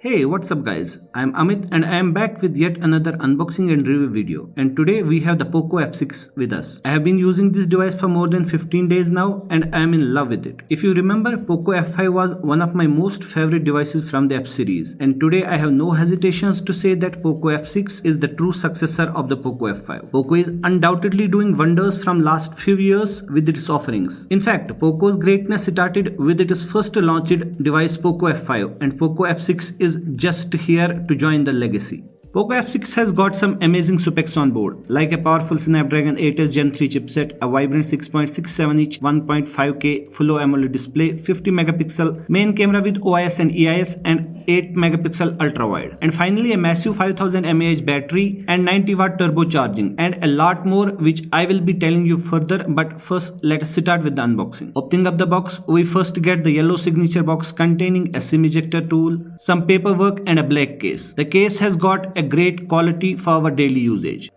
Hey, what's up guys? I'm Amit and I am back with yet another unboxing and review video. And today we have the POCO F6 with us. I have been using this device for more than 15 days now and I am in love with it. If you remember, POCO F5 was one of my most favorite devices from the F series. And today I have no hesitations to say that POCO F6 is the true successor of the POCO F5. POCO is undoubtedly doing wonders from last few years with its offerings. In fact, POCO's greatness started with its first launched device POCO F5 and POCO F6 is just here to join the legacy. POCO F6 has got some amazing specs on board, like a powerful Snapdragon 8s Gen 3 chipset, a vibrant 6.67-inch 1.5K Full AMOLED display, 50 megapixel main camera with OIS and EIS, and 8 megapixel ultra wide, and finally a massive 5000 mAh battery and 90 watt turbocharging, and a lot more which I will be telling you further. But first, let us start with the unboxing. Opening up the box, we first get the yellow signature box containing a SIM ejector tool, some paperwork, and a black case. The case has got a great quality for our daily usage.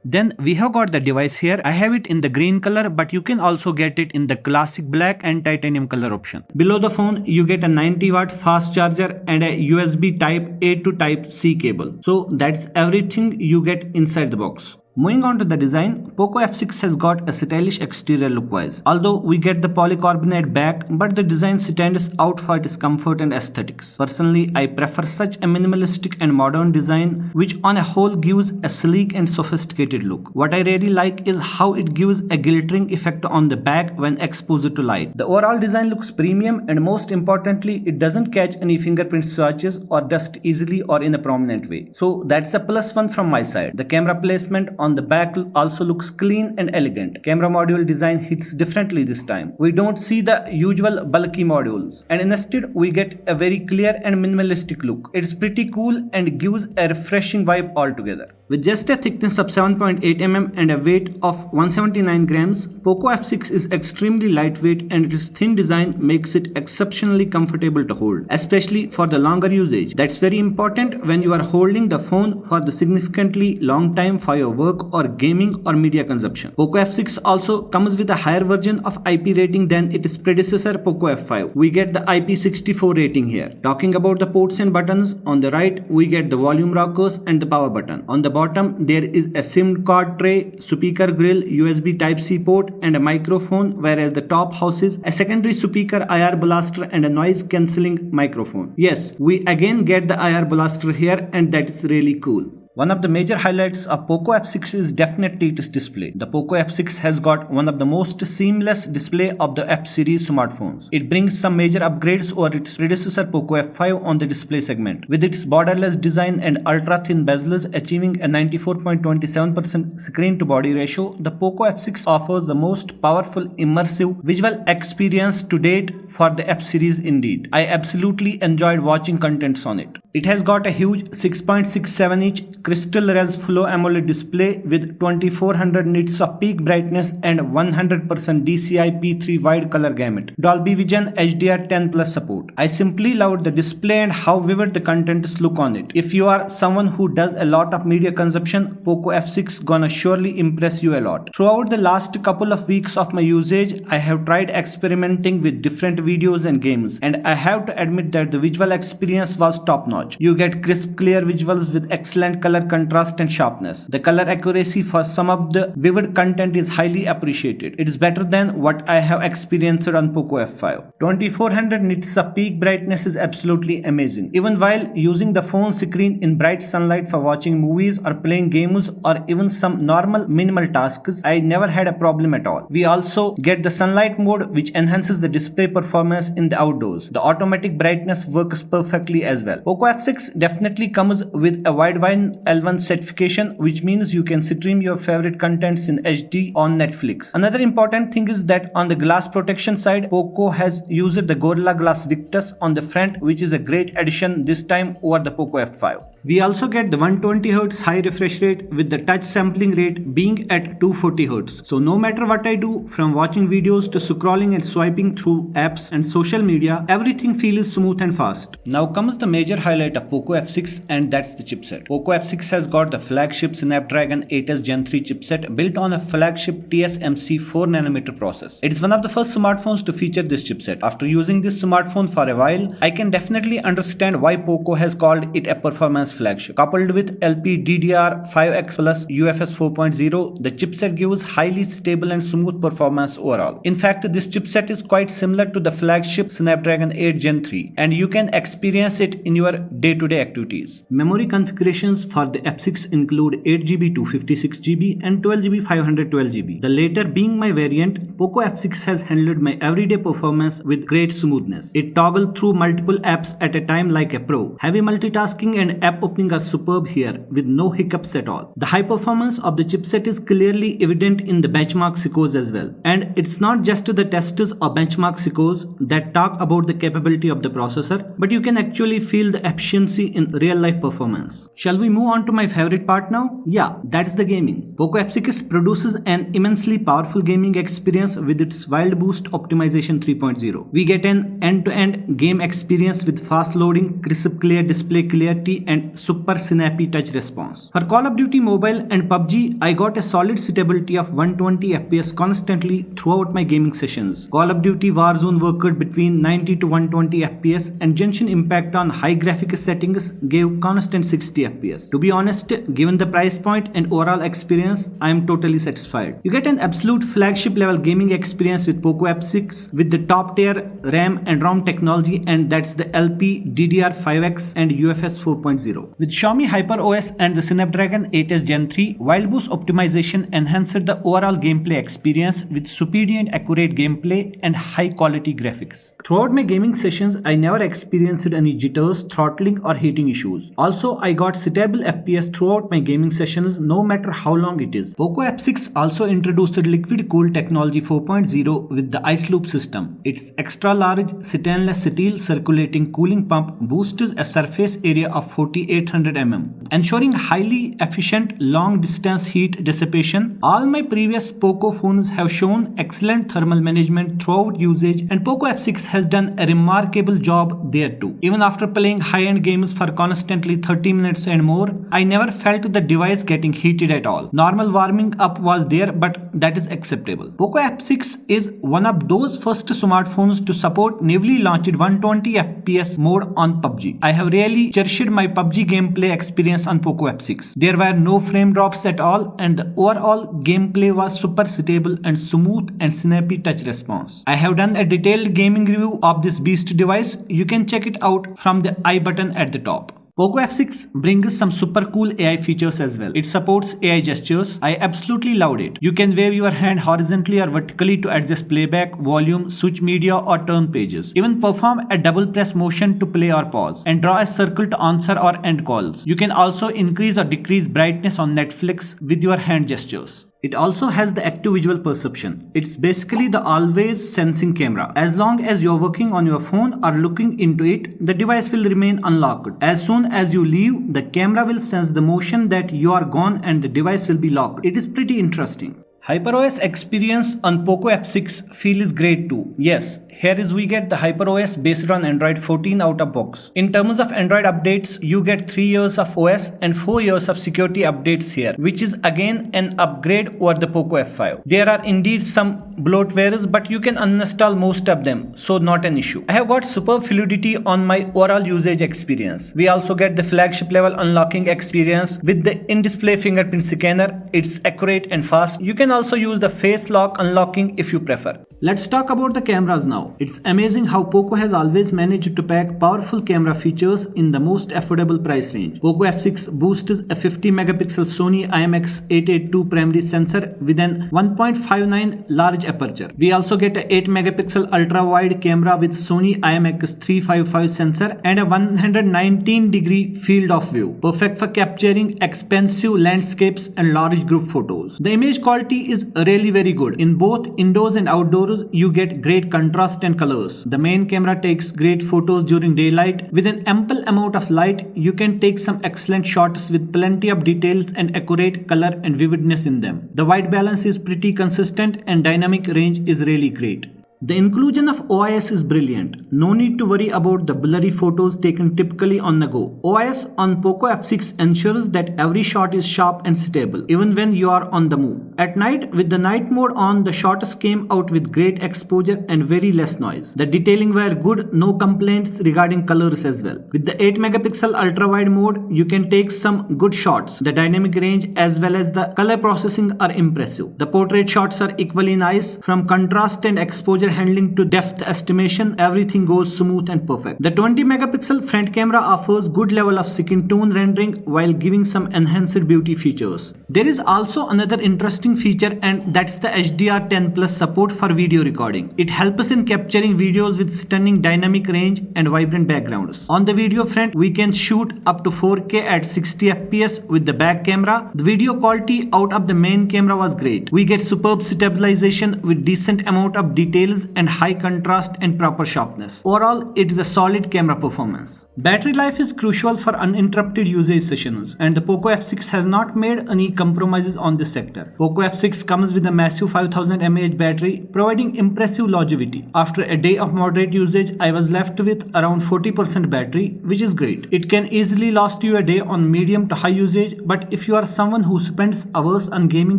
Then we have got the device here. I have it in the green color, but you can also get it in the classic black and titanium color option. Below the phone, you get a 90 watt fast charger and a USB type A to type C cable. So that's everything you get inside the box. Moving on to the design, POCO F6 has got a stylish exterior look-wise. Although we get the polycarbonate back, but the design stands out for its comfort and aesthetics. Personally, I prefer such a minimalistic and modern design, which on a whole gives a sleek and sophisticated look. What I really like is how it gives a glittering effect on the back when exposed to light. The overall design looks premium, and most importantly, it doesn't catch any fingerprint swatches or dust easily or in a prominent way. So that's a plus one from my side. The camera placement on the back also looks clean and elegant. Camera module design hits differently this time. We don't see the usual bulky modules, and instead we get a very clear and minimalistic look. It's pretty cool and gives a refreshing vibe altogether. With just a thickness of 7.8 mm and a weight of 179 grams, POCO F6 is extremely lightweight and its thin design makes it exceptionally comfortable to hold, especially for the longer usage. That's very important when you are holding the phone for the significantly long time for your work or gaming or media consumption. POCO F6 also comes with a higher version of IP rating than its predecessor POCO F5. We get the IP64 rating here. Talking about the ports and buttons, on the right we get the volume rockers and the power button. On the bottom there is a SIM card tray, speaker grill, USB Type-C port and a microphone, whereas the top houses a secondary speaker, IR blaster and a noise cancelling microphone. Yes, we again get the IR blaster here, and that is really cool. One of the major highlights of POCO F6 is definitely its display. The POCO F6 has got one of the most seamless display of the F series smartphones. It brings some major upgrades over its predecessor POCO F5 on the display segment, with its borderless design and ultra-thin bezels achieving a 94.27% screen-to-body ratio. The POCO F6 offers the most powerful immersive visual experience to date for the F series indeed. I absolutely enjoyed watching contents on it. It has got a huge 6.67-inch crystal res Full AMOLED display with 2400 nits of peak brightness and 100% DCI P3 wide color gamut. Dolby Vision HDR10 Plus support. I simply loved the display and how vivid the contents look on it. If you are someone who does a lot of media consumption, POCO F6 gonna surely impress you a lot. Throughout the last couple of weeks of my usage, I have tried experimenting with different videos and games, and I have to admit that the visual experience was top notch. You get crisp, clear visuals with excellent color contrast and sharpness. The color accuracy for some of the vivid content is highly appreciated. It is better than what I have experienced on POCO F5. 2400 nits of peak brightness is absolutely amazing. Even while using the phone screen in bright sunlight for watching movies or playing games or even some normal minimal tasks, I never had a problem at all. We also get the sunlight mode, which enhances the display performance in the outdoors. The automatic brightness works perfectly as well. POCO F6 definitely comes with a wideband L1 certification, which means you can stream your favorite contents in HD on Netflix. Another important thing is that on the glass protection side, POCO has used the Gorilla Glass Victus on the front, which is a great addition this time over the POCO F5. We also get the 120Hz high refresh rate with the touch sampling rate being at 240Hz. So no matter what I do, from watching videos to scrolling and swiping through apps and social media, everything feels smooth and fast. Now comes the major highlight of POCO F6, and that's the chipset. POCO F6 has got the flagship Snapdragon 8s Gen 3 chipset built on a flagship TSMC 4nm process. It is one of the first smartphones to feature this chipset. After using this smartphone for a while, I can definitely understand why POCO has called it a performance flagship. Coupled with LPDDR5X plus UFS 4.0, the chipset gives highly stable and smooth performance overall. In fact, this chipset is quite similar to the flagship Snapdragon 8 Gen 3, and you can experience it in your day-to-day activities. Memory configurations for the F6 include 8GB 256GB and 12GB 512GB. The latter being my variant, POCO F6 has handled my everyday performance with great smoothness. It toggled through multiple apps at a time like a pro. Heavy multitasking and app opening are superb here with no hiccups at all. The high performance of the chipset is clearly evident in the benchmark scores as well. And it's not just the testers or benchmark scores that talk about the capability of the processor, but you can actually feel the efficiency in real life performance. Shall we move on to my favorite part now? Yeah, that's the gaming. POCO F6 produces an immensely powerful gaming experience with its Wild Boost Optimization 3.0. We get an end-to-end game experience with fast loading, crisp clear display clarity and super snappy touch response. For Call of Duty Mobile and PUBG, I got a solid stability of 120 FPS constantly throughout my gaming sessions. Call of Duty Warzone worked between 90 to 120 FPS, and Genshin Impact on high graphics settings gave constant 60 FPS. To be honest, given the price point and overall experience, I am totally satisfied. You get an absolute flagship level gaming experience with POCO F6 with the top tier RAM and ROM technology, and that's the LPDDR5X and UFS 4.0. With Xiaomi HyperOS and the Snapdragon 8s Gen 3, Wild Boost optimization enhanced the overall gameplay experience with superior and accurate gameplay and high quality graphics. Throughout my gaming sessions, I never experienced any jitters, throttling or heating issues. Also, I got stable FPS throughout my gaming sessions no matter how long it is. POCO F6 also introduced Liquid Cool Technology 4.0 with the Ice Loop system. Its extra large stainless steel circulating cooling pump boosts a surface area of 4800 mm, ensuring highly efficient long distance heat dissipation. All my previous POCO phones have shown excellent thermal management throughout usage, and POCO F6 has done a remarkable job there too. Even after playing high-end games for constantly 30 minutes and more, I never felt the device getting heated at all. Normal warming up was there, but that is acceptable. POCO F6 is one of those first smartphones to support newly launched 120 FPS mode on PUBG. I have really cherished my PUBG gameplay experience on POCO F6. There were no frame drops at all, and the overall gameplay was super stable and smooth and snappy touch response. I have done a detailed gaming review of this beast device. You can check it out from the I button at the top. POCO F6 brings some super cool AI features as well. It supports AI gestures. I absolutely loved it. You can wave your hand horizontally or vertically to adjust playback, volume, switch media or turn pages. Even perform a double press motion to play or pause, and draw a circle to answer or end calls. You can also increase or decrease brightness on Netflix with your hand gestures. It also has the active visual perception. It's basically the always sensing camera. As long as you're working on your phone or looking into it, the device will remain unlocked. As soon as you leave, the camera will sense the motion that you are gone and the device will be locked. It is pretty interesting. HyperOS experience on POCO F6 feels great too. Yes, here is we get the HyperOS based on Android 14 out of box. In terms of Android updates, you get 3 years of OS and 4 years of security updates here, which is again an upgrade over the POCO F5. There are indeed some bloatwares, but you can uninstall most of them, so not an issue. I have got superb fluidity on my overall usage experience. We also get the flagship level unlocking experience with the in-display fingerprint scanner. It's accurate and fast. You can also use the face lock unlocking if you prefer. Let's talk about the cameras now. It's amazing how POCO has always managed to pack powerful camera features in the most affordable price range. POCO F6 boasts a 50 megapixel Sony IMX882 primary sensor with an 1.59 large aperture. We also get a 8 megapixel ultra wide camera with Sony IMX355 sensor and a 119 degree field of view, perfect for capturing expensive landscapes and large group photos. The image quality quality is really very good. In both indoors and outdoors, you get great contrast and colors. The main camera takes great photos during daylight. With an ample amount of light, you can take some excellent shots with plenty of details and accurate color and vividness in them. The white balance is pretty consistent and dynamic range is really great. The inclusion of OIS is brilliant. No need to worry about the blurry photos taken typically on the go. OIS on POCO F6 ensures that every shot is sharp and stable, even when you are on the move. At night, with the night mode on, the shots came out with great exposure and very less noise. The detailing were good, no complaints regarding colors as well. With the 8 megapixel ultra wide mode, you can take some good shots. The dynamic range as well as the color processing are impressive. The portrait shots are equally nice. From contrast and exposure handling to depth estimation, everything goes smooth and perfect. The 20 megapixel front camera offers good level of skin tone rendering while giving some enhanced beauty features. There is also another interesting feature, and that's the HDR10 Plus support for video recording. It helps in capturing videos with stunning dynamic range and vibrant backgrounds. On the video front, we can shoot up to 4K at 60 FPS with the back camera. The video quality out of the main camera was great. We get superb stabilization with decent amount of details and high contrast and proper sharpness. Overall, it is a solid camera performance. Battery life is crucial for uninterrupted usage sessions, and the POCO F6 has not made any compromises on this sector. POCO F6 comes with a massive 5000 mAh battery, providing impressive longevity. After a day of moderate usage, I was left with around 40% battery, which is great. It can easily last you a day on medium to high usage, but if you are someone who spends hours on gaming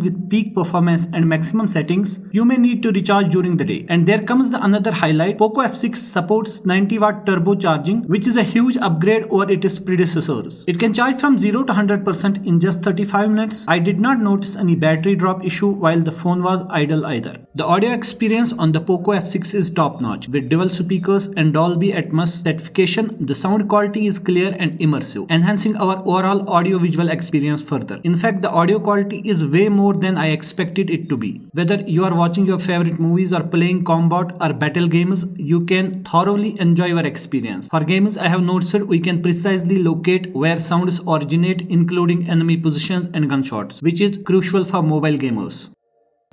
with peak performance and maximum settings, you may need to recharge during the day. And there comes the another highlight. POCO F6 supports 90 watt turbo charging, which is a huge upgrade over its predecessors. It can charge from 0 to 100% in just 35 minutes. I did not notice any battery drop issue while the phone was idle either. The audio experience on the POCO F6 is top notch. With dual speakers and Dolby Atmos certification, the sound quality is clear and immersive, enhancing our overall audio visual experience further. In fact, the audio quality is way more than I expected it to be. Whether you are watching your favorite movies or playing combat or battle games, you can thoroughly enjoy your experience. For games, I have noticed we can precisely locate where sounds originate, including enemy positions and gunshots, which is crucial for mobile gamers.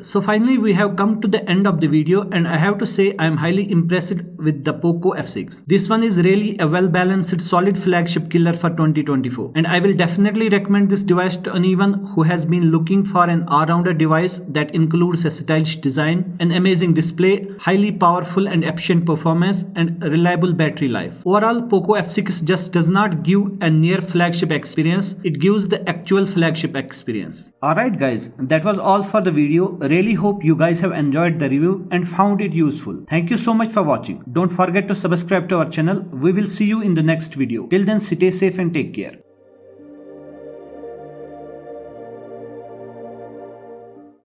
So finally, we have come to the end of the video, and I have to say I am highly impressed with the POCO F6. This one is really a well-balanced, solid flagship killer for 2024, and I will definitely recommend this device to anyone who has been looking for an all-rounder device that includes a stylish design, an amazing display, highly powerful and efficient performance, and reliable battery life. Overall, POCO F6 just does not give a near flagship experience, it gives the actual flagship experience. Alright guys, that was all for the video. Really hope you guys have enjoyed the review and found it useful. Thank you so much for watching. Don't forget to subscribe to our channel. We will see you in the next video. Till then, stay safe and take care.